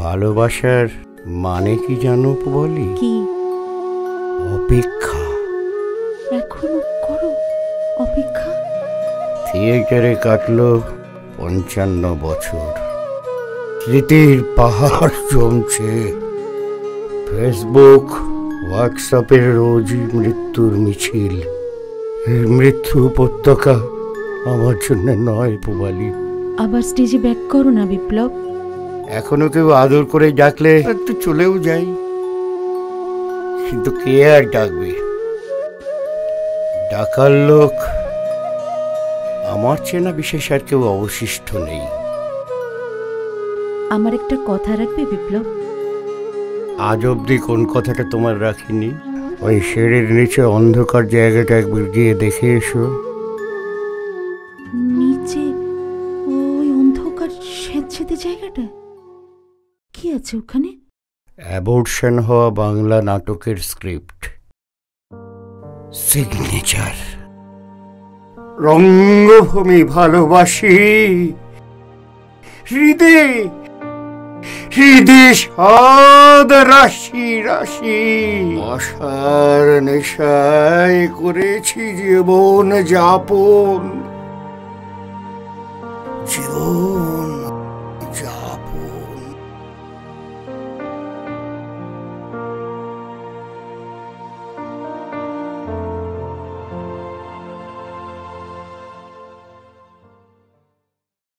ভালোবাসার মানে কি জানো বলি? কি? অপেক্ষা। এখনো করো অপেক্ষা? থিয়েটারে কাটলো ৫৫ বছর। স্মৃতির পাহাড় জমছে। ফেসবুক হোয়াটসঅ্যাপের রোজই মৃত্যুর মিছিল। এই মৃত্যু উপত্যকা আমার জন্য নয় পুবালি। আবার স্টেজে ব্যাক করো না বিপ্লব। এখনো কেউ আদর করে ডাকলে একটু চলেও যাই, কিন্তু কে আর ডাকবে? ডাকার লোক আমার চেনা বিশেষ আর কেউ অবশিষ্ট নেই। আমার একটা কথা রাখবে বিপ্লব? আজ অব্দি কোন কথাটা তোমার রাখিনি? ওই শেডের নিচে অন্ধকার জায়গাটা একবার গিয়ে দেখে এসো। নিচে ওই অন্ধকার স্যাঁতসেঁতে জায়গাটা কি আছে ওখানে? অ্যাবর্শন হওয়া বাংলা নাটকের স্ক্রিপ্ট, সিগনেচার। রঙ্গভূমি ভালোবাসি, হৃদে হৃদে সাদ রাশি রাশি। আশার নেশায় করেছি জীবন যাপন।